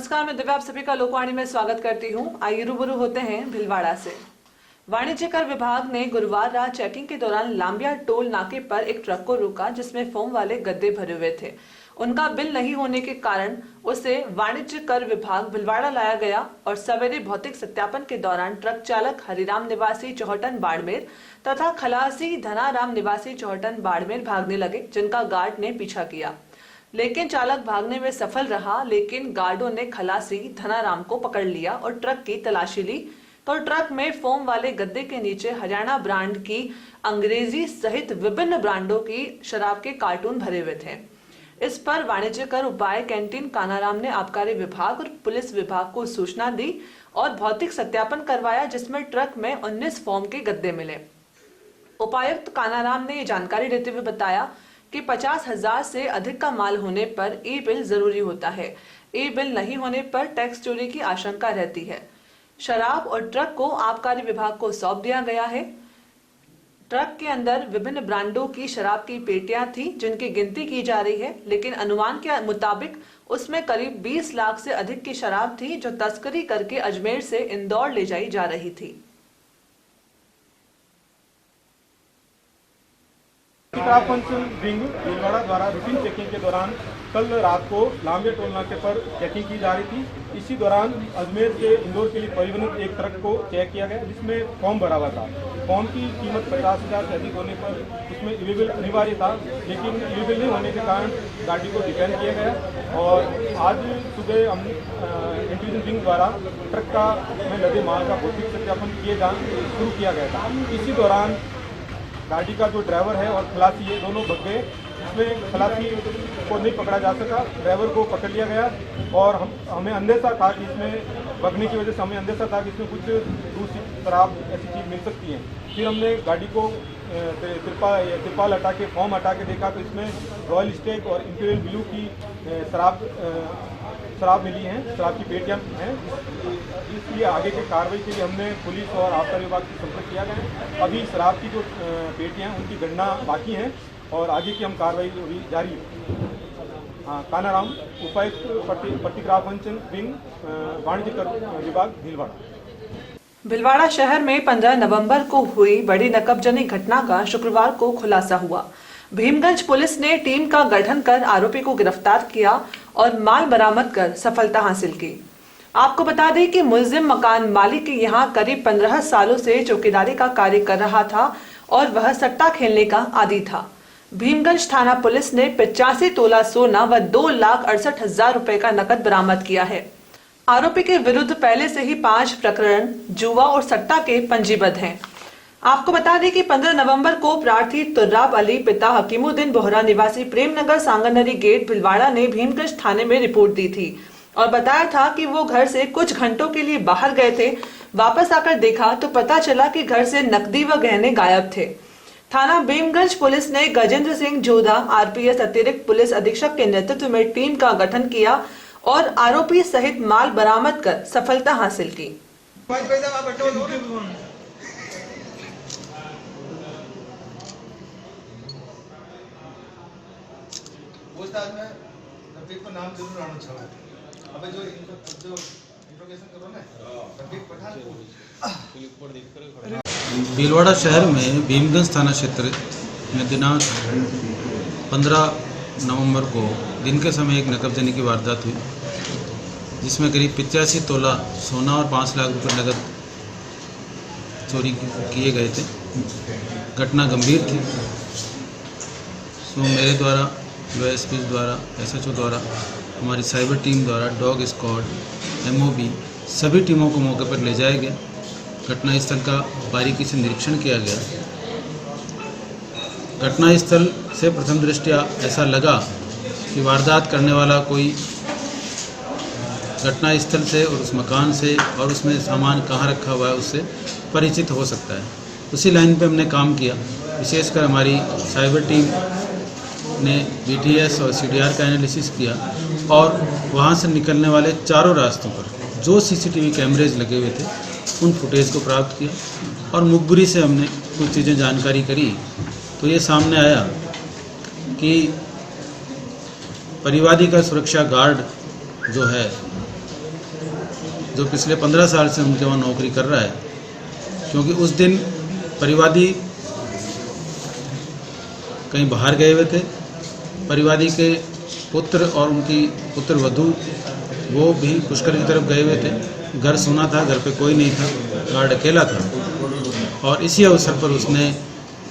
नमस्कार, मैं दिव्या आप सभी का लोकवाणी में स्वागत करती हूं। आइए रूबरू होते हैं भीलवाड़ा से। वाणिज्य कर विभाग ने गुरुवार रात चेकिंग के दौरान लांबिया टोल नाके पर एक ट्रक को रोका जिसमें फोम वाले गद्दे भरे हुए थे। उनका बिल नहीं होने के कारण उसे वाणिज्य कर विभाग भीलवाड़ा लाया गया और सवेरे भौतिक सत्यापन के दौरान ट्रक चालक हरिराम निवासी चौहटन बाड़मेर तथा खलासी धनाराम निवासी चौहटन बाड़मेर भागने लगे, जिनका गार्ड ने पीछा किया। लेकिन चालक भागने में सफल रहा, लेकिन गार्डों ने खलासी धनाराम को पकड़ लिया और ट्रक की तलाशी ली तो ट्रक में फोम वाले गद्दे के नीचे हरियाणा ब्रांड की अंग्रेजी सहित विभिन्न ब्रांडों की शराब के कार्टून भरे हुए थे। इस पर वाणिज्य कर उपाय कैंटीन कानाराम ने आबकारी विभाग और पुलिस विभाग को सूचना दी और भौतिक सत्यापन करवाया, जिसमें ट्रक में 19 फोम के गद्दे मिले। उपायुक्त कानाराम ने ये जानकारी देते हुए बताया कि 50,000 से अधिक का माल होने पर ई बिल जरूरी होता है। ई बिल नहीं होने पर टैक्स चोरी की आशंका रहती है। शराब और ट्रक को आबकारी विभाग को सौंप दिया गया है। ट्रक के अंदर विभिन्न ब्रांडों की शराब की पेटियां थी जिनकी गिनती की जा रही है, लेकिन अनुमान के मुताबिक उसमें करीब 20 लाख से अधिक की शराब थी जो तस्करी करके अजमेर से इंदौर ले जाई जा रही थी। भीलवाड़ा द्वारा रूटीन चेकिंग के दौरान कल रात को लांबिया टोल नाके पर चेकिंग की जा रही थी। इसी दौरान अजमेर से इंदौर के लिए परिवहन एक ट्रक को चेक किया गया जिसमें फॉर्म भरा हुआ था। फॉर्म की कीमत 50,000 से अधिक होने पर उसमें ई बिल अनिवार्य था, लेकिन ई बिल नहीं होने के कारण गाड़ी को डिटेन किया गया और आज सुबह हम इंटेलिजेंस विंग द्वारा ट्रक का में लदे माल का भौतिक सत्यापन शुरू किया गया था। इसी दौरान गाड़ी का जो ड्राइवर है और खलासी है दोनों भग गए। इसमें खलासी को नहीं पकड़ा जा सका, ड्राइवर को पकड़ लिया गया और हमें अंदेशा था कि इसमें भगने की वजह से हमें अंदेशा था कि इसमें कुछ दूसरी शराब ऐसी चीज़ मिल सकती है। फिर हमने गाड़ी को तिरपाल हटा के फॉर्म हटा के देखा तो इसमें रॉयल स्टेक और इंपीरियल ब्लू की शराब मिली है, शराब की पेटियां हैं। इसलिए आगे की कार्रवाई के लिए हमने पुलिस और आबकारी विभाग से संपर्क किया गया। अभी शराब की जो पेटियां हैं उनकी गणना बाकी हैं और आगे की हम कार्रवाई अभी जारी है। कानाराम, उपायुक्त प्रतिग्राफन विंग, वाणिज्य कर विभाग, भीलवाड़ा। भीलवाड़ा शहर में 15 नवंबर को हुई बड़ी नकबजनी घटना का शुक्रवार को खुलासा हुआ। भीमगंज पुलिस ने टीम का गठन कर आरोपी को गिरफ्तार किया और माल बरामद कर सफलता हासिल की। आपको बता दें कि मुलजिम मकान मालिक यहाँ करीब 15 सालों से चौकीदारी का कार्य कर रहा था और वह सट्टा खेलने का आदी था। भीमगंज थाना पुलिस ने 85 तोला सोना व 2,68,000 रुपए का नकद बरामद किया है। आरोपी के विरुद्ध पहले से ही 5 प्रकरण जुआ और सट्टा के पंजीबद्ध हैं। आपको बता दें कि 15 नवंबर को प्रार्थी तुर्राब अली पिता हकीमुद्दीन बोहरा निवासी प्रेमनगर सांगनरी गेट भीलवाड़ा ने भीमगंज थाने में रिपोर्ट दी थी और बताया था कि वो घर से कुछ घंटों के लिए बाहर गए थे। वापस आकर देखा तो पता चला कि घर से नकदी व गहने गायब थे। थाना भीमगंज पुलिस ने गजेंद्र सिंह जोधा आरपीएस अतिरिक्त पुलिस अधीक्षक के नेतृत्व में टीम का गठन किया और आरोपी सहित माल बरामद कर सफलता हासिल की। को नाम जरूर आना चाहिए। अबे जो इंट्रोगेशन करो ना। भीलवाड़ा शहर में भीमगंज थाना क्षेत्र में दिनांक 15 नवंबर को दिन के समय एक नकबजनी की वारदात हुई, जिसमें करीब 85 तोला सोना और 5 लाख रुपए नकद चोरी किए गए थे। घटना गंभीर थी। सो मेरे द्वारा, एसपी द्वारा, एसएचओ द्वारा, हमारी साइबर टीम द्वारा, डॉग स्क्वाड, एमओबी सभी टीमों को मौके पर ले जाया गया। घटनास्थल का बारीकी से निरीक्षण किया गया। घटनास्थल से प्रथम दृष्टया ऐसा लगा कि वारदात करने वाला कोई घटनास्थल से और उस मकान से और उसमें सामान कहाँ रखा हुआ है उससे परिचित हो सकता है। उसी लाइन पे हमने काम किया। विशेषकर हमारी साइबर टीम ने बीटीएस और सीडीआर का एनालिसिस किया और वहाँ से निकलने वाले चारों रास्तों पर जो सीसीटीवी कैमरेज लगे हुए थे उन फुटेज को प्राप्त किया और मुखबिरी से हमने कुछ चीज़ें जानकारी करी तो ये सामने आया कि परिवादी का सुरक्षा गार्ड जो है जो पिछले 15 साल से उनके वहाँ नौकरी कर रहा है, क्योंकि उस दिन परिवादी कहीं बाहर गए हुए थे। परिवादी के पुत्र और उनकी पुत्र वधू वो भी पुष्कर की तरफ गए हुए थे। घर सुना था, घर पे कोई नहीं था, गार्ड अकेला था। और इसी अवसर पर उसने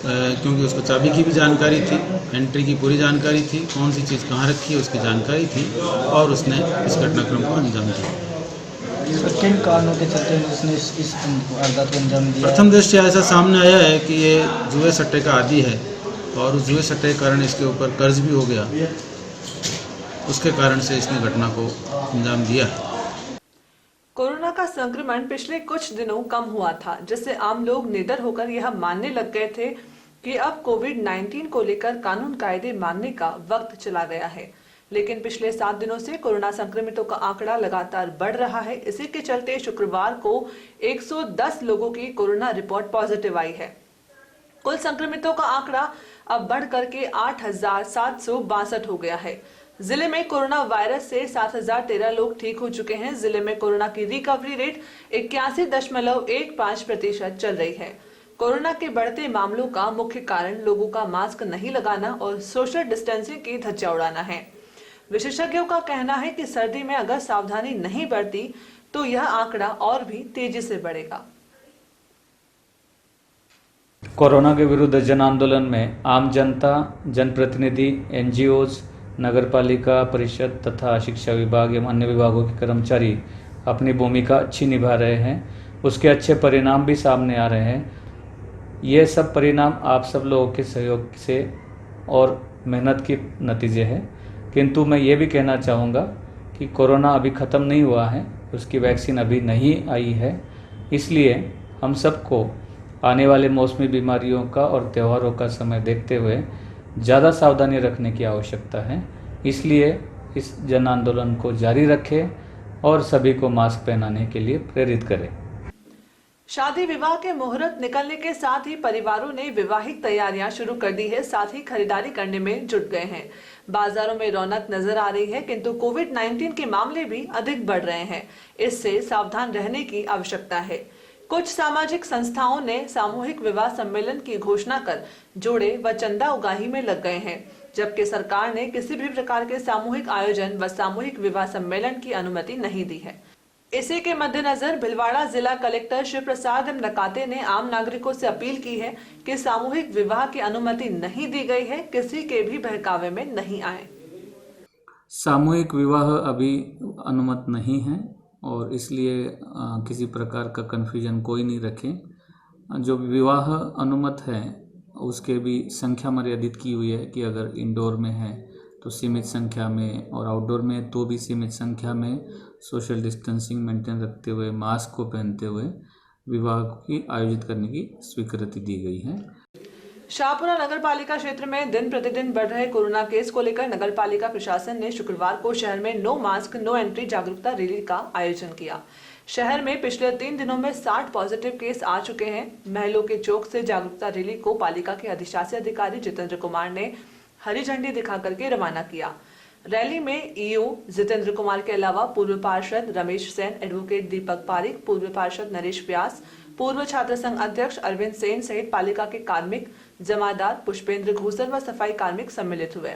क्योंकि उसको चाबी की भी जानकारी थी, एंट्री की पूरी जानकारी थी, कौन सी चीज़ कहाँ रखी है उसकी जानकारी थी, और उसने इस घटनाक्रम को अंजाम दिया। किन कारणों के चलते उसने इस वारदात को अंजाम दिया? प्रथम दृष्टया ऐसा सामने आया है कि ये जुए सट्टे का आदी है, और उस जुए सट्टे के कारण इसके ऊपर कर्ज भी हो गया, उसके कारण से इसने घटना को अंजाम दिया है। कोरोना का संक्रमण पिछले कुछ दिनों कम हुआ था, जिससे आम लोग निडर होकर यह मानने लग गए थे कि अब कोविड-19 को लेकर कानून कायदे मानने का वक्त चला गया है। लेकिन पिछले 7 दिनों से कोरोना संक्रमितों का आंकड़ा लगातार बढ़ रहा है। इसी के चलते शुक्रवार को 110 लोगों की कोरोना रिपोर्ट पॉजिटिव आई है। कुल संक्रमितों का आंकड़ा अब बढ़ करके 8,762 हो गया है। जिले में कोरोना वायरस से 7,013 लोग ठीक हो चुके हैं। जिले में कोरोना की रिकवरी रेट 81.15% चल रही है। कोरोना के बढ़ते मामलों का मुख्य कारण लोगों का मास्क नहीं लगाना और सोशल डिस्टेंसिंग की धज्जियां उड़ाना है। विशेषज्ञों का कहना है कि सर्दी में अगर सावधानी नहीं बरती तो यह आंकड़ा और भी तेजी से बढ़ेगा। कोरोना के विरुद्ध जन आंदोलन में आम जनता, जनप्रतिनिधि, एनजीओज, नगरपालिका परिषद तथा शिक्षा विभाग एवं अन्य विभागों के कर्मचारी अपनी भूमिका अच्छी निभा रहे हैं। उसके अच्छे परिणाम भी सामने आ रहे हैं। ये सब परिणाम आप सब लोगों के सहयोग से और मेहनत की नतीजे हैं। किंतु मैं ये भी कहना चाहूँगा कि कोरोना अभी ख़त्म नहीं हुआ है, उसकी वैक्सीन अभी नहीं आई है। इसलिए हम सबको आने वाले मौसमी बीमारियों का और त्योहारों का समय देखते हुए ज़्यादा सावधानी रखने की आवश्यकता है। इसलिए इस जन आंदोलन को जारी रखें और सभी को मास्क पहनाने के लिए प्रेरित करें। शादी विवाह के मुहूर्त निकलने के साथ ही परिवारों ने विवाहिक तैयारियां शुरू कर दी है, साथ ही खरीदारी करने में जुट गए हैं। बाजारों में रौनक नजर आ रही है, किंतु कोविड-19 के मामले भी अधिक बढ़ रहे हैं। इससे सावधान रहने की आवश्यकता है। कुछ सामाजिक संस्थाओं ने सामूहिक विवाह सम्मेलन की घोषणा कर जोड़े व चंदा उगाही में लग गए हैं, जबकि सरकार ने किसी भी प्रकार के सामूहिक आयोजन व सामूहिक विवाह सम्मेलन की अनुमति नहीं दी है। इसी के मद्देनजर भिलवाड़ा जिला कलेक्टर शिव प्रसाद नकाते ने आम नागरिकों से अपील की है कि सामूहिक विवाह की अनुमति नहीं दी गई है, किसी के भी बहकावे में नहीं आए। सामूहिक विवाह अभी अनुमत नहीं है और इसलिए किसी प्रकार का कन्फ्यूजन कोई नहीं रखें। जो विवाह अनुमत है उसके भी संख्या मर्यादित की हुई है कि अगर इंडोर में है तो सीमित संख्या में और आउटडोर में तो भी सीमित संख्या में सोशल डिस्टेंसिंग मेंटेन रखते हुए मास्क को पहनते हुए विवाह की आयोजित करने की स्वीकृति दी गई है। शाहपुरा नगर पालिका क्षेत्र में दिन प्रतिदिन बढ़ रहे कोरोना केस को लेकर नगर पालिका प्रशासन ने शुक्रवार को शहर में नो मास्क नो एंट्री जागरूकता रैली का आयोजन किया। शहर में पिछले 3 दिनों में 60 पॉजिटिव केस आ चुके हैं। महलों के चौक से जागरूकता रैली को पालिका के अधिशासी अधिकारी जितेंद्र कुमार ने हरी झंडी दिखा करके रवाना किया। रैली में ईओ जितेंद्र कुमार के अलावा पूर्व पार्षद रमेश सेन, एडवोकेट दीपक पारिक, पूर्व पार्षद नरेश व्यास, पूर्व छात्र संघ अध्यक्ष अरविंद सेन सहित पालिका के कार्मिक, जमादार, पुष्पेंद्र घूसर व सफाई कार्मिक सम्मिलित हुए।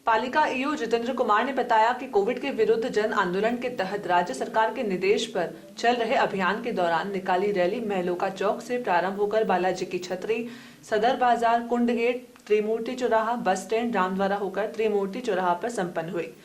पालिका ईओ जितेंद्र कुमार ने बताया कि कोविड के विरुद्ध जन आंदोलन के तहत राज्य सरकार के निर्देश पर चल रहे अभियान के दौरान निकाली रैली महलों का चौक से प्रारंभ होकर बालाजी की छतरी, सदर बाजार, कुंड गेट, त्रिमूर्ति चौराहा, बस स्टैंड, रामद्वारा होकर त्रिमूर्ति चौराहा पर संपन्न हुई।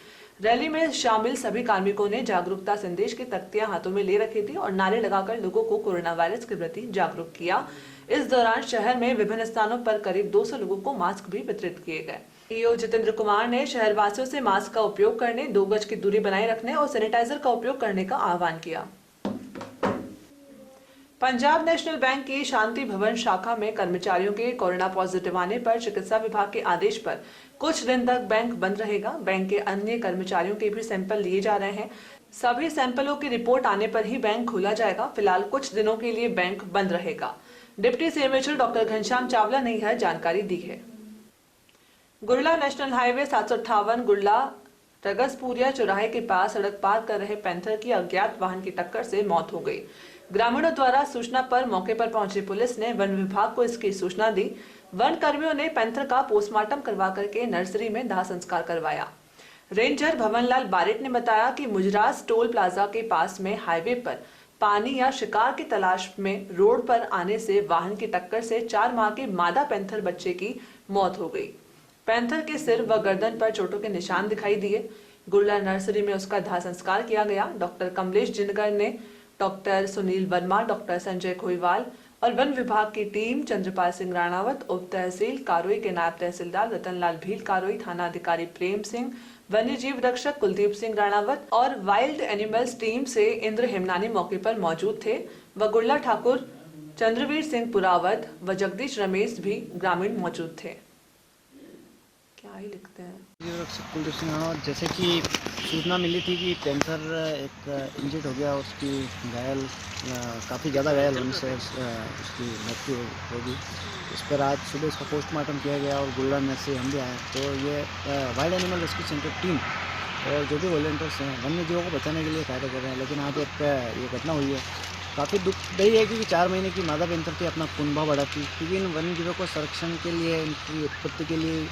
रैली में शामिल सभी कार्मिकों ने जागरूकता संदेश की तख्तियां हाथों में ले रखी थी और नारे लगाकर लोगों को कोरोना वायरस के प्रति जागरूक किया। इस दौरान शहर में विभिन्न स्थानों पर करीब 200 लोगों को मास्क भी वितरित किए गए। ईओ जितेंद्र कुमार ने शहरवासियों से मास्क का उपयोग करने, 2 गज की दूरी बनाए रखने और सैनिटाइजर का उपयोग करने का आह्वान किया। पंजाब नेशनल बैंक की शांति भवन शाखा में कर्मचारियों के कोरोना पॉजिटिव आने पर चिकित्सा विभाग के आदेश पर कुछ दिन तक बैंक बंद रहेगा। बैंक के अन्य कर्मचारियों के भी सैंपल लिए जा रहे हैं। सभी सैंपलों की रिपोर्ट आने पर ही बैंक खोला जाएगा। फिलहाल कुछ दिनों के लिए बैंक बंद रहेगा। Deputy CMHO doctor Ghanshyam Chawla ने यह जानकारी दी है। गुरला नेशनल हाईवे 758 गुरला टगसपुरिया चौराहे के पास सड़क पार कर रहे पैंथर की अज्ञात वाहन की टक्कर से मौत हो गई। ग्रामीणों द्वारा सूचना पर मौके पर पहुंची पुलिस ने वन विभाग को इसकी सूचना दी। वन कर्मियों ने पैंथर का पोस्टमार्टम करवा करके नर्सरी में दाह संस्कार करवाया। रेंजर भवनलाल बारेट ने बताया कि मुजरास टोल प्लाजा के पास में हाईवे पर पानी या शिकार की तलाश में रोड पर आने से वाहन की टक्कर से 4 माह के मादा पैंथर बच्चे की मौत हो गई। पैंथर के सिर व गर्दन पर चोटों के निशान दिखाई दिए। गुरला नर्सरी में उसका दाह संस्कार किया गया। डॉक्टर कमलेश जिनगर ने डॉक्टर सुनील वर्मा, डॉक्टर संजय खोईवाल और वन विभाग की टीम, चंद्रपाल सिंह राणावत, उप तहसील कारोई के नायब तहसीलदार रतनलाल भील कारोई, थाना अधिकारी प्रेम सिंह, वन्य जीव रक्षक कुलदीप सिंह राणावत और वाइल्ड एनिमल्स टीम से इंद्र हेमनानी मौके पर मौजूद थे व गुरला ठाकुर, चंद्रवीर सिंह पुरावत व जगदीश रमेश भी ग्रामीण मौजूद थे। क्या ही लिखते हैं। कुलदीप सिंह राणावत, जैसे कि सूचना मिली थी कि पैंथर एक इंजर्ड हो गया, उसकी घायल काफ़ी ज़्यादा घायल होने से उसकी मृत्यु होगी। इस पर आज सुबह इसका पोस्टमार्टम किया गया और गुल्ला नर्सरी हम भी आए। तो ये wild animal rescue centre team और जो भी वॉलंटियर्स हैं वन्य जीवों को बचाने के लिए कार्य कर रहे हैं। लेकिन आज एक ये घटना हुई है, काफ़ी दुखदायी है, क्योंकि 4 महीने की मादा पैंथर थी, अपना कुनबा बढ़ाती, क्योंकि इन वन्य जीवों को संरक्षण के लिए, इनकी उत्पत्ति के लिए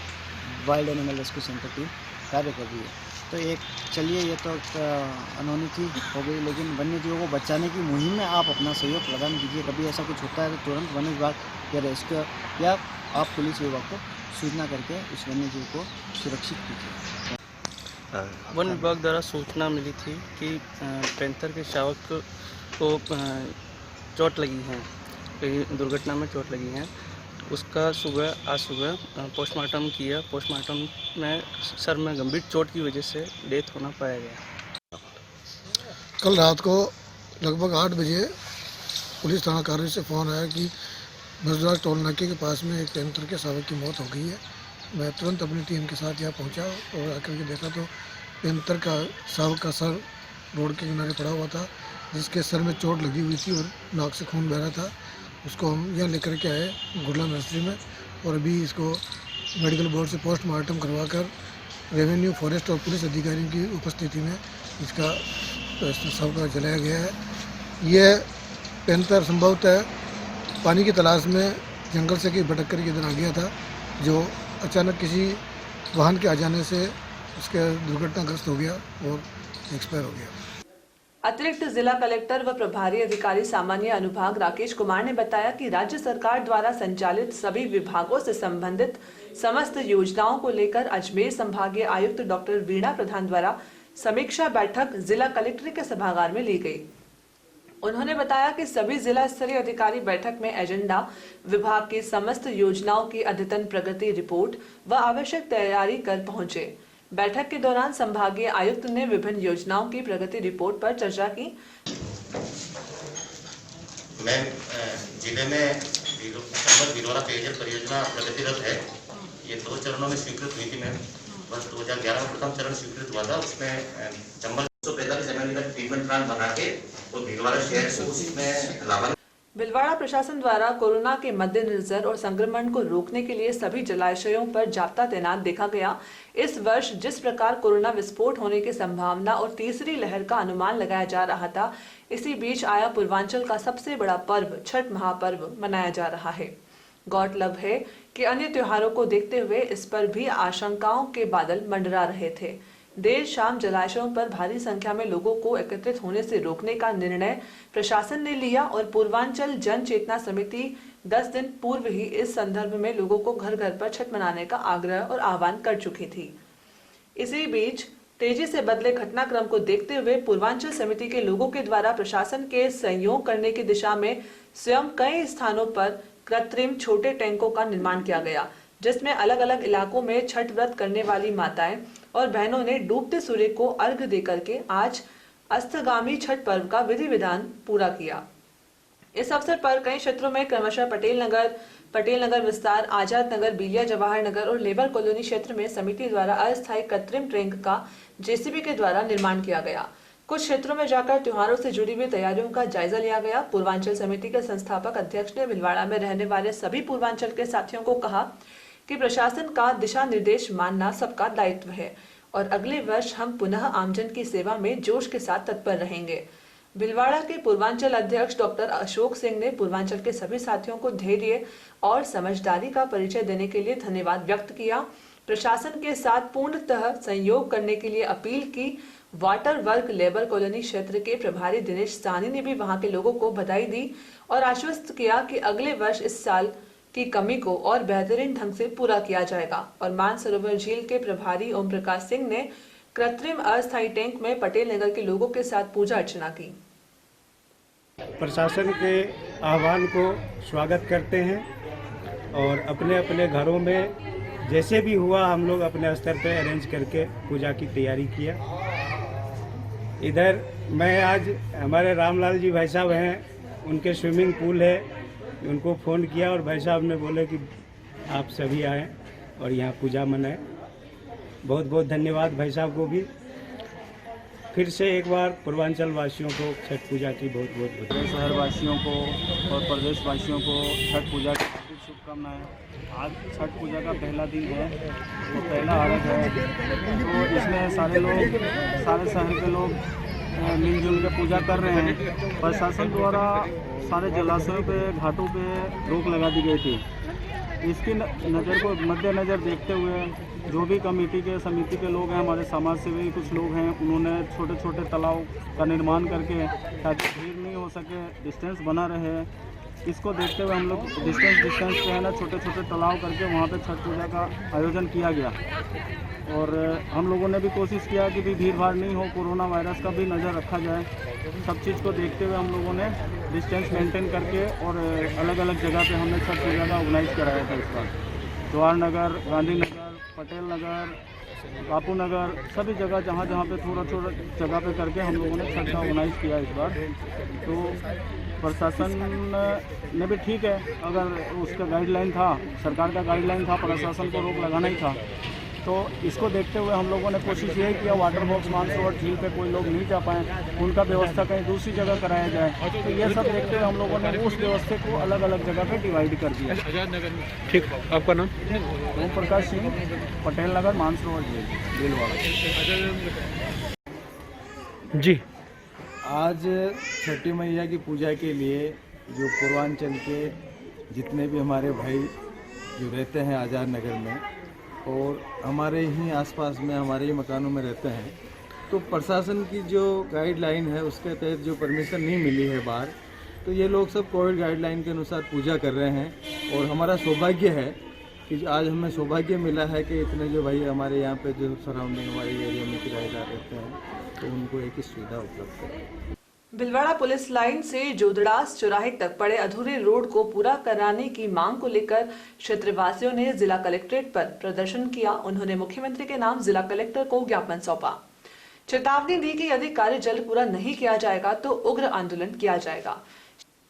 wild animal rescue centre team कार्य कर रही है। तो एक चलिए ये तो अनहोनी थी हो गई, लेकिन वन्य जीवों को बचाने की मुहिम में आप अपना सहयोग प्रदान कीजिए। कभी ऐसा कुछ होता है तो तुरंत वन विभाग या रेस्क्यू या आप पुलिस विभाग को सूचना करके उस वन्य जीव को सुरक्षित कीजिए। वन विभाग द्वारा सूचना मिली थी कि पैंथर के शावक को चोट लगी है, कहीं दुर्घटना में चोट लगी है। उसका आज सुबह पोस्टमार्टम किया। पोस्टमार्टम में सर में गंभीर चोट की वजह से डेथ होना पाया गया। कल रात को लगभग 8 बजे पुलिस थाना कार्यालय से फ़ोन आया कि मुजरास टोल नाके के पास में एक पैंथर के शावक की मौत हो गई है। मैं तुरंत अपनी टीम के साथ यहाँ पहुँचा और आकर के देखा तो पैंथर का शावक का सर रोड के किनारे पड़ा हुआ था, जिसके सर में चोट लगी हुई थी और नाक से खून बह रहा था। उसको हम यहाँ लेकर के आए गुरला नर्सरी में और अभी इसको मेडिकल बोर्ड से पोस्टमार्टम करवा कर रेवेन्यू, फॉरेस्ट और पुलिस अधिकारियों की उपस्थिति में इसका शव का जलाया गया है। यह पैंथर संभवतः पानी की तलाश में जंगल से कहीं भटक कर इधर आ गया था, जो अचानक किसी वाहन के आ जाने से उसके दुर्घटनाग्रस्त हो गया और एक्सपायर हो गया। अतिरिक्त जिला कलेक्टर व प्रभारी अधिकारी सामान्य अनुभाग राकेश कुमार ने बताया कि राज्य सरकार द्वारा संचालित सभी विभागों से संबंधित समस्त योजनाओं को लेकर अजमेर संभागीय आयुक्त डॉक्टर वीणा प्रधान द्वारा समीक्षा बैठक जिला कलेक्ट्रेट के सभागार में ली गई। उन्होंने बताया कि सभी जिला स्तरीय अधिकारी बैठक में एजेंडा, विभाग की समस्त योजनाओं की अद्यतन प्रगति रिपोर्ट व आवश्यक तैयारी कर पहुंचे। बैठक के दौरान संभागीय आयुक्त ने विभिन्न योजनाओं की प्रगति रिपोर्ट पर चर्चा की। मैं जिले में भिलवाड़ा पेयजल परियोजना प्रगतिरत है। ये 2 चरणों में स्वीकृत हुई थी। मैं बस 2011 में प्रथम चरण स्वीकृत हुआ था। उसमें चंबल 145 ml का ट्रीटमेंट प्लांट बना के और भिलवाड़ा शहर को उसमें लाभ। भिलवाड़ा प्रशासन द्वारा कोरोना के मद्देनजर और संक्रमण को रोकने के लिए सभी जलाशयों पर जाप्ता तैनात देखा गया। इस वर्ष जिस प्रकार कोरोना विस्फोट होने की संभावना और तीसरी लहर का अनुमान लगाया जा रहा था, इसी बीच आया पूर्वांचल का सबसे बड़ा पर्व छठ महापर्व मनाया जा रहा है। गौरतलब है कि अन्य त्योहारों को देखते हुए इस पर भी आशंकाओं के बादल मंडरा रहे थे। देर शाम जलाशयों पर भारी संख्या में लोगों को एकत्रित होने से रोकने का निर्णय प्रशासन ने लिया और पूर्वांचल जन चेतना समिति 10 दिन पूर्व ही इस संदर्भ में लोगों को घर घर पर छठ मनाने का आग्रह और आह्वान कर चुकी थी। इसी बीच तेजी से बदले घटनाक्रम को देखते हुए पूर्वांचल समिति के लोगों के द्वारा प्रशासन के सहयोग करने की दिशा में स्वयं कई स्थानों पर कृत्रिम छोटे टैंकों का निर्माण किया गया, जिसमें अलग अलग इलाकों में छठ व्रत करने वाली माताएं और बहनों ने डूबते सूर्य को अर्घ्य देकर के आज अस्तगामी छठ पर्व का विधि विधान पूरा किया। इस अवसर पर कई क्षेत्रों में क्रमशः पटेल नगर विस्तार, आजाद नगर, बिलिया जवाहर नगर और लेबर कॉलोनी क्षेत्र में समिति द्वारा अस्थायी कृत्रिम टैंक का जेसीबी के द्वारा निर्माण किया गया। कुछ क्षेत्रों में जाकर त्योहारों से जुड़ी हुई तैयारियों का जायजा लिया गया। पूर्वांचल समिति के संस्थापक अध्यक्ष ने भिलवाड़ा में रहने वाले सभी पूर्वांचल के साथियों को कहा कि प्रशासन का दिशा निर्देश मानना सबका दायित्व है। और अगले वर्ष हम पुनः आमजन की सेवा में जोश के साथ तत्पर रहेंगे। भीलवाड़ा के पूर्वांचल अध्यक्ष डॉक्टर अशोक सिंह ने पूर्वांचल के सभी साथियों को धैर्य और समझदारी का परिचय देने के लिए धन्यवाद व्यक्त किया। प्रशासन के साथ पूर्णतः सहयोग करने के लिए अपील की। वाटर वर्क लेबर कॉलोनी क्षेत्र के प्रभारी दिनेश सानी ने भी वहां के लोगों को बधाई दी और आश्वस्त किया कि अगले वर्ष इस साल की कमी को और बेहतरीन ढंग से पूरा किया जाएगा। और मानसरोवर झील के प्रभारी ओम प्रकाश सिंह ने कृत्रिम अस्थायी टैंक में पटेल नगर के लोगों के साथ पूजा अर्चना की। प्रशासन के आह्वान को स्वागत करते हैं और अपने अपने घरों में जैसे भी हुआ हम लोग अपने स्तर पे अरेंज करके पूजा की तैयारी किया। इधर मैं आज हमारे रामलाल जी भाई साहब हैं, उनके स्विमिंग पूल है, उनको फ़ोन किया और भाई साहब ने बोले कि आप सभी आएँ और यहाँ पूजा मनाएं। बहुत बहुत धन्यवाद भाई साहब को भी। फिर से एक बार पूर्वांचल वासियों को छठ पूजा की बहुत बहुत बधाई। शहर वासियों को और प्रदेश वासियों को छठ पूजा की हार्दिक शुभकामनाएं। आज छठ पूजा का पहला दिन है, तो पहला अर्घ है, तो इसमें सारे शहर के लोग मिलजुल के पूजा कर रहे हैं। प्रशासन द्वारा सारे जलाशयों पे, घाटों पे रोक लगा दी गई थी। इसकी नज़र को मद्देनज़र देखते हुए जो भी कमेटी के समिति के लोग हैं, हमारे समाज सेवी कुछ लोग हैं, उन्होंने छोटे छोटे तालाब का निर्माण करके ताकि भीड़ नहीं हो सके, डिस्टेंस बना रहे, इसको देखते हुए हम लोग डिस्टेंस पे है ना छोटे छोटे तालाब करके वहाँ पे छठ पूजा का आयोजन किया गया। और हम लोगों ने भी कोशिश किया कि भी भीड़ भाड़ नहीं हो, कोरोना वायरस का भी नज़र रखा जाए। सब चीज़ को देखते हुए हम लोगों ने डिस्टेंस मेंटेन करके और अलग अलग जगह पे हमने छठ पूजा का ऑर्गेनाइज कराया था। इस बार जवाहर नगर, गांधी नगर, पटेल नगर, बापू नगर, सभी जगह जहाँ पे थोड़ा जगह पे करके हम लोगों ने छठ का ऑर्गेनाइज किया इस बार। तो प्रशासन ने भी ठीक है, अगर उसका गाइडलाइन था, सरकार का गाइडलाइन था, प्रशासन को रोक लगाना ही था, तो इसको देखते हुए हम लोगों ने कोशिश ये किया वाटर बॉक्स मानसरोवर झील पे कोई लोग नहीं जा पाए, उनका व्यवस्था कहीं दूसरी जगह कराया जाए। तो ये सब देखते हुए हम लोगों ने उस व्यवस्था को अलग अलग जगह पे डिवाइड कर दिया। ठीक, आपका नाम? ओम प्रकाश सिंह, पटेल नगर, मानसरोवर झील, भीलवाड़ा। जी, आज छठी मैया की पूजा के लिए जो पूर्वांचल के जितने भी हमारे भाई जो रहते हैं आज़ाद नगर में और हमारे ही आसपास में हमारे ही मकानों में रहते हैं, तो प्रशासन की जो गाइडलाइन है उसके तहत जो परमिशन नहीं मिली है बाहर, तो ये लोग सब कोविड गाइडलाइन के अनुसार पूजा कर रहे हैं। और हमारा सौभाग्य है कि आज हमें सौभाग्य मिला है कि इतने जो भाई हमारे यहाँ पे जो सराउंडिंग हमारे एरिया में किराएदार रहते हैं, तो उनको एक ही सुविधा उपलब्ध है। भीलवाड़ा पुलिस लाइन से जोदड़ास चौराहे तक पड़े अधूरे रोड को पूरा कराने की मांग को लेकर क्षेत्रवासियों ने जिला कलेक्ट्रेट पर प्रदर्शन किया। उन्होंने मुख्यमंत्री के नाम जिला कलेक्टर को ज्ञापन सौंपा, चेतावनी दी कि यदि कार्य जल्द पूरा नहीं किया जाएगा तो उग्र आंदोलन किया जाएगा।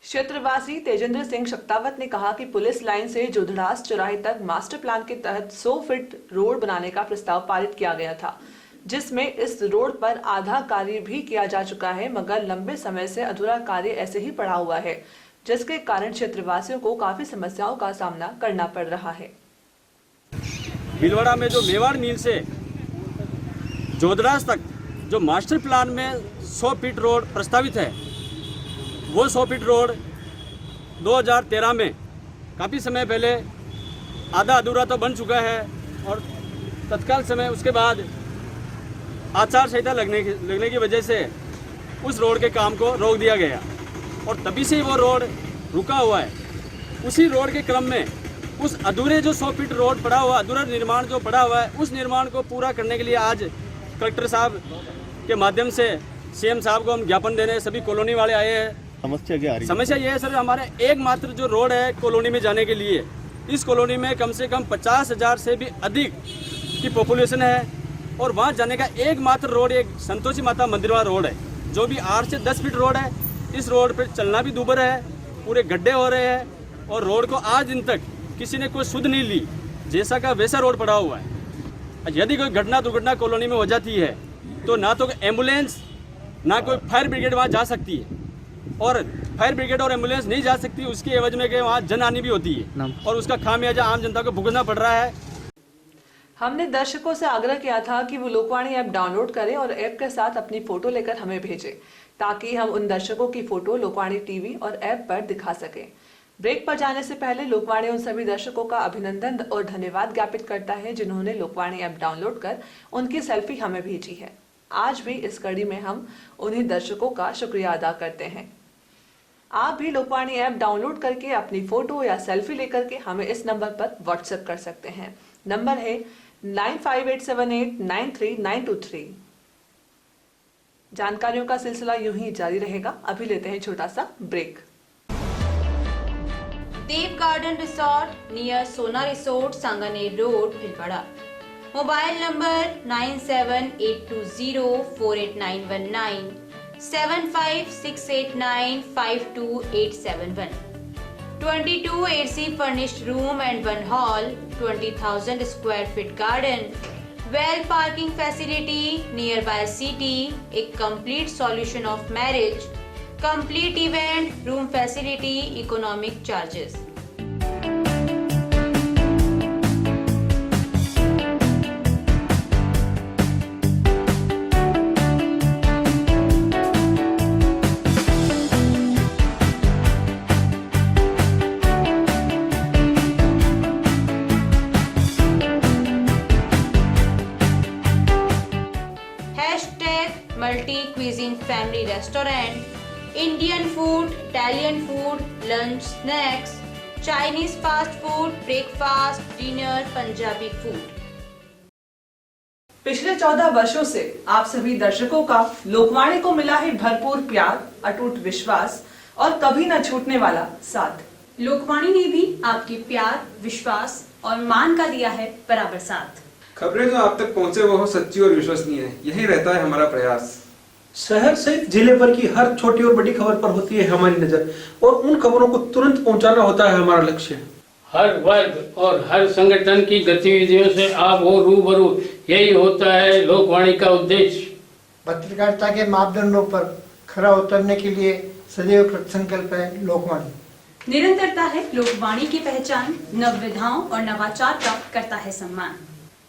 क्षेत्रवासी तेजेंद्र सिंह शक्तावत ने कहा कि पुलिस लाइन से जोदड़ास चौराहे तक मास्टर प्लान के तहत 100 फीट रोड बनाने का प्रस्ताव पारित किया गया था, जिसमें इस रोड पर आधा कार्य भी किया जा चुका है, मगर लंबे समय से अधूरा कार्य ऐसे ही पड़ा हुआ है, जिसके कारण क्षेत्रवासियों को काफी समस्याओं का सामना करना पड़ रहा है। भीलवाड़ा में जो मेवाड़ मिल से जोदड़ास तक जो मास्टर प्लान में 100 फीट रोड प्रस्तावित है, वो 100 फीट रोड 2013 में काफ़ी समय पहले आधा अधूरा तो बन चुका है और तत्काल समय उसके बाद आचार संहिता लगने की वजह से उस रोड के काम को रोक दिया गया और तभी से वो रोड रुका हुआ है। उसी रोड के क्रम में उस अधूरे जो 100 फीट रोड पड़ा हुआ, अधूरा निर्माण जो पड़ा हुआ है, उस निर्माण को पूरा करने के लिए आज कलेक्टर साहब के माध्यम से सीएम साहब को हम ज्ञापन देने सभी कॉलोनी वाले आए हैं। समस्या क्या आ रही है? समस्या ये है सर, हमारे एकमात्र जो रोड है कॉलोनी में जाने के लिए, इस कॉलोनी में कम से कम 50,000 से भी अधिक की पॉपुलेशन है और वहाँ जाने का एकमात्र रोड एक संतोषी माता मंदिर वाला रोड है, जो भी 8 से 10 फीट रोड है। इस रोड पर चलना भी दूभर है, पूरे गड्ढे हो रहे हैं और रोड को आज दिन तक किसी ने कोई सुध नहीं ली, जैसा का वैसा रोड पड़ा हुआ है। यदि कोई घटना दुर्घटना कॉलोनी में हो जाती है तो ना तो एम्बुलेंस ना कोई फायर ब्रिगेड वहाँ जा सकती है, और फायर ब्रिगेड और एम्बुलेंस नहीं जा सकती, उसकी एवज में कि वहाँ जनहानि भी होती है और उसका खामियाजा आम जनता को भुगतना पड़ रहा है। हमने दर्शकों से आग्रह किया था कि वो लोकवाणी ऐप डाउनलोड करें और ऐप के साथ अपनी फोटो लेकर हमें भेजें, ताकि हम उन दर्शकों की फोटो लोकवाणी टीवी और ऐप पर दिखा सकें। ब्रेक पर जाने से पहले लोकवाणी उन सभी दर्शकों का अभिनंदन और धन्यवाद ज्ञापित करता है जिन्होंने लोकवाणी ऐप डाउनलोड कर उनकी सेल्फी हमें भेजी है। आज भी इस कड़ी में हम उन्हीं दर्शकों का शुक्रिया अदा करते हैं। आप भी लोकवाणी ऐप डाउनलोड करके अपनी फोटो या सेल्फी लेकर के हमें इस नंबर पर व्हाट्सएप कर सकते हैं। नंबर है 9587893923। जानकारियों का सिलसिला यूं ही जारी रहेगा। अभी लेते हैं छोटा सा ब्रेक। देव गार्डन रिसोर्ट नियर सोना resort, Sanganer road, Bhilwara. Mobile number 9782048919, 7568952871। 22 AC furnished room and 1 hall, 20,000 square feet garden, well parking facility nearby city, a complete solution of marriage, complete event, room facility, economic charges. Multi cuisine family restaurant, Indian food, Italian food, lunch, snacks, Chinese fast food, breakfast, dinner, Punjabi food. पिछले 14 वर्षों से आप सभी दर्शकों का लोकवाणी को मिला है भरपूर प्यार, अटूट विश्वास और कभी न छूटने वाला साथ। लोकवाणी ने भी आपके प्यार, विश्वास और मान का दिया है बराबर साथ। खबरें जो आप तक पहुंचे वो सच्ची और विश्वसनीय है, यही रहता है हमारा प्रयास। शहर सहित जिले भर की हर छोटी और बड़ी खबर पर होती है हमारी नजर और उन खबरों को तुरंत पहुंचाना होता है हमारा लक्ष्य। हर वर्ग और हर संगठन की गतिविधियों से आप हो रूबरू, यही होता है लोकवाणी का उद्देश्य। पत्रकारिता के मापदंडों पर खरा उतरने के लिए सदैव कृतसंकल्प है लोकवाणी। निरंतरता है लोकवाणी की पहचान, नव विधाओं और नवाचार का करता है सम्मान।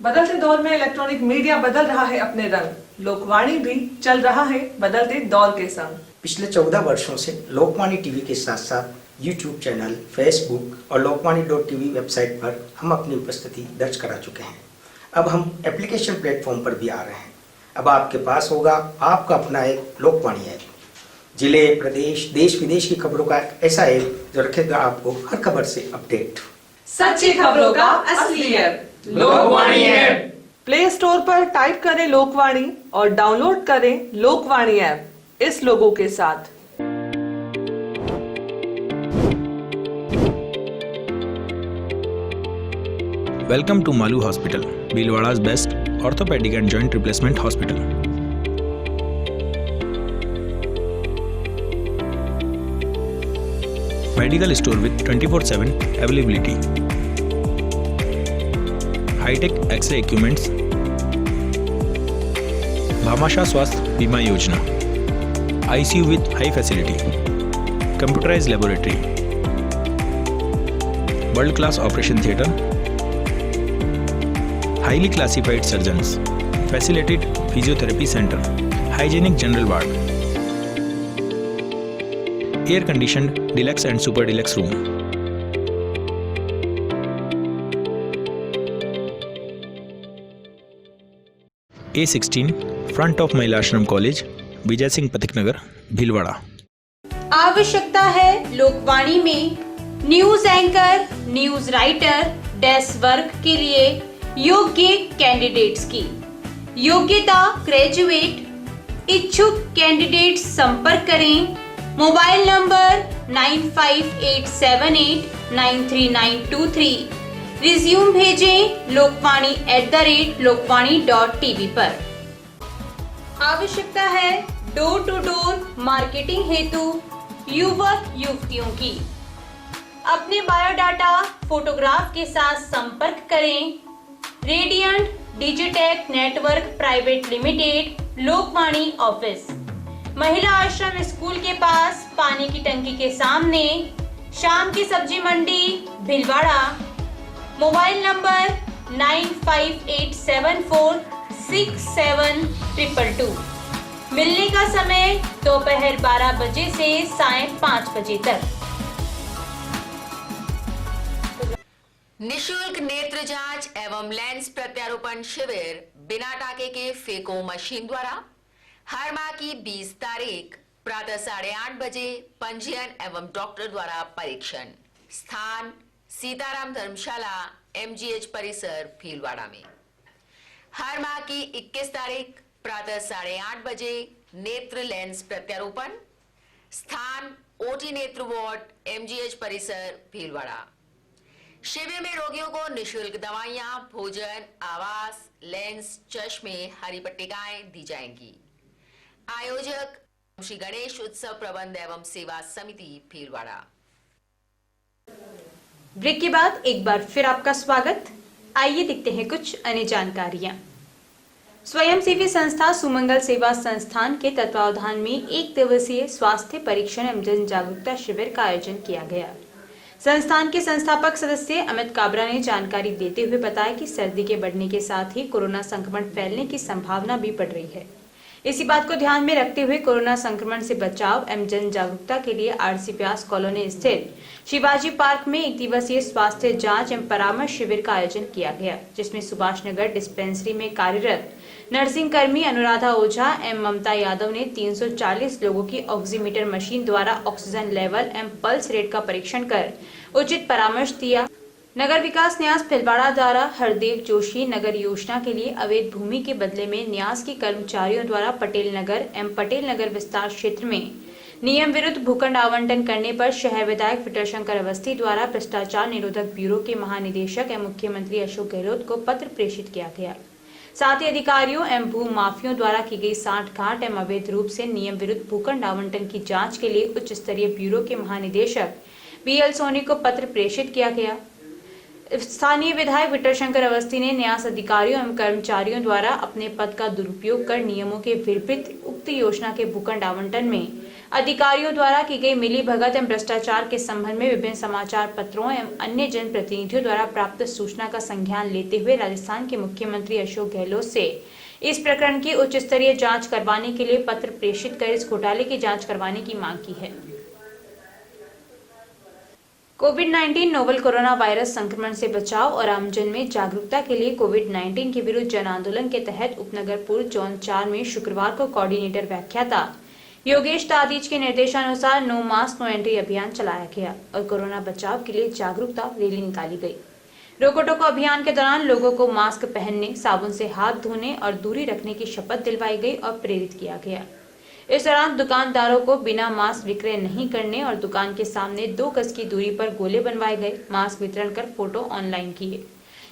बदलते दौर में इलेक्ट्रॉनिक मीडिया बदल रहा है अपने रंग, लोकवाणी भी चल रहा है बदलते दौर के संग। पिछले 14 वर्षों से लोकवाणी टीवी के साथ साथ यूट्यूब चैनल, फेसबुक और लोकवाणी.tv वेबसाइट पर हम अपनी उपस्थिति दर्ज करा चुके हैं। अब हम एप्लीकेशन प्लेटफॉर्म पर भी आ रहे हैं। अब आपके पास होगा आपका अपना एक लोकवाणी ऐप, जिले, प्रदेश, देश विदेश की खबरों का ऐसा ऐप जो रखेगा आपको हर खबर से अपडेट। सच्ची खबरों का असली app Lokvani app. Play store पर टाइप करें लोकवाणी और डाउनलोड करें लोकवाणी ऐप इस लोगो के साथ। Welcome to Malu Hospital, Bhilwada's best orthopedic and joint replacement hospital. Medical store with 24/7 availability. High-tech X-ray equipments. Bhamasha Swasth Bima Yojana. ICU with high facility. Computerized laboratory. World-class operation theatre. Highly classified surgeons. Facilitated physiotherapy center. Hygienic general ward. Air-conditioned deluxe and super deluxe room. A16 front of Mahila Ashram College, Vijay Singh Pathik नगर, भीलवाड़ा। आवश्यकता है लोकवाणी में news anchor, news writer, desk work के लिए योग्य candidates की। योग्यता graduate. इच्छुक candidates संपर्क करें। Mobile number 9587893923। रिज्यूम भेजें lokvani@lokvani.tv पर। आवश्यकता है डोर टू डोर मार्केटिंग हेतु युवक युवतियों की। अपने बायोडाटा फोटोग्राफ के साथ संपर्क करें। Radiant Digitek network private limited, Lokvani office, महिला आश्रम स्कूल के पास, पानी की टंकी के सामने, शाम की सब्जी मंडी, भीलवाड़ा। Mobile number 9587467222। मिलने का समय दोपहर 12 बजे से सायं 5 बजे तक। निशुल्क नेत्र जांच एवं लेंस प्रत्यारोपण शिविर बिना टाके के फेको मशीन द्वारा हर माह की 20 तारीख प्रातः 8:30 बजे पंजीयन एवं डॉक्टर द्वारा परीक्षण। स्थान सीताराम धर्मशाला MGH परिसर भीलवाड़ा में। हर माह की 21 तारीख प्रातः 8:30 बजे नेत्र लेंस प्रत्यारोपण। स्थान OT नेत्र वार्ड MGH परिसर भीलवाड़ा। शिविर में रोगियों को निशुल्क दवाइयां, भोजन, आवास, लेंस, चश्मे, हरी पट्टिकाएं दी जाएंगी। आयोजक श्री गणेश उत्सव प्रबंध एवं सेवा समिति भीलवाड़ा। ब्रेक के बाद एक बार फिर आपका स्वागत। आइए देखते हैं कुछ अन्य जानकारियां। स्वयंसेवी संस्था सुमंगल सेवा संस्थान के तत्वावधान में 1 दिवसीय स्वास्थ्य परीक्षण एवं जन जागरूकता शिविर का आयोजन किया गया। संस्थान के संस्थापक सदस्य अमित काबरा ने जानकारी देते हुए बताया कि सर्दी के बढ़ने के साथ ही कोरोना संक्रमण फैलने की संभावना भी बढ़ रही है। इसी बात को ध्यान में रखते हुए कोरोना संक्रमण से बचाव एवं जन जागरूकता के लिए RC व्यास कॉलोनी स्थित शिवाजी पार्क में 1 दिवसीय स्वास्थ्य जांच एवं परामर्श शिविर का आयोजन किया गया, जिसमें सुभाष नगर डिस्पेंसरी में कार्यरत नर्सिंग कर्मी अनुराधा ओझा एवं ममता यादव ने 340 लोगों की ऑक्सीमीटर मशीन द्वारा ऑक्सीजन लेवल एवं पल्स रेट का परीक्षण कर उचित परामर्श दिया। नगर विकास न्यास भीलवाड़ा द्वारा हरदेव जोशी नगर योजना के लिए अवैध भूमि के बदले में न्यास के कर्मचारियों द्वारा पटेल नगर एवं पटेल नगर विस्तार क्षेत्र में नियम विरुद्ध भूखंड आवंटन करने पर शहर विधायक विटरशंकर अवस्थी द्वारा भ्रष्टाचार निरोधक ब्यूरो के महानिदेशक एवं मुख्यमंत्री अशोक गहलोत को पत्र प्रेषित किया गया। साथ ही अधिकारियों एवं भू माफियों द्वारा की गई सांठगांठ एवं अवैध रूप से नियम विरुद्ध भूखंड आवंटन की जाँच के लिए उच्च स्तरीय ब्यूरो के महानिदेशक BL सोनी को पत्र प्रेषित किया गया। स्थानीय विधायक विटरशंकर अवस्थी ने न्यास अधिकारियों एवं कर्मचारियों द्वारा अपने पद का दुरुपयोग कर नियमों के विपरीत उक्त योजना के भूखंड आवंटन में अधिकारियों द्वारा की गई मिली भगत एवं भ्रष्टाचार के संबंध में विभिन्न समाचार पत्रों एवं अन्य जनप्रतिनिधियों द्वारा प्राप्त सूचना का संज्ञान लेते हुए राजस्थान के मुख्यमंत्री अशोक गहलोत से इस प्रकरण की उच्च स्तरीय जाँच करवाने के लिए पत्र प्रेषित कर इस घोटाले की जाँच करवाने की मांग की है। कोविड-19 नोवल कोरोना वायरस संक्रमण से बचाव और आमजन में जागरूकता के लिए कोविड-19 के विरुद्ध जन आंदोलन के तहत उपनगरपुर जोन 4 में शुक्रवार को कोऑर्डिनेटर व्याख्याता योगेश तादीज के निर्देशानुसार नो मास्क नो एंट्री अभियान चलाया गया और कोरोना बचाव के लिए जागरूकता रैली निकाली गई। रोको टोको अभियान के दौरान लोगों को मास्क पहनने, साबुन से हाथ धोने और दूरी रखने की शपथ दिलवाई गई और प्रेरित किया गया। इस दौरान दुकानदारों को बिना मास्क विक्रय नहीं करने और दुकान के सामने 2 गज की दूरी पर गोले बनवाए गए। मास्क वितरण कर फोटो ऑनलाइन किए।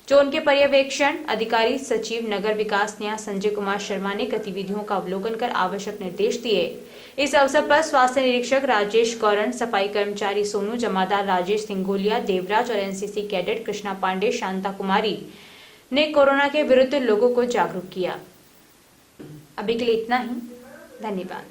जोन के पर्यवेक्षण अधिकारी सचिव नगर विकास न्यास संजय कुमार शर्मा ने गतिविधियों का अवलोकन कर आवश्यक निर्देश दिए। इस अवसर पर स्वास्थ्य निरीक्षक राजेश गौरन, सफाई कर्मचारी सोनू, जमादार राजेश सिंगोलिया, देवराज और NCC कैडेट कृष्णा पांडे, शांता कुमारी ने कोरोना के विरुद्ध लोगों को जागरूक किया। अभी के लिए इतना ही। धन्यवाद।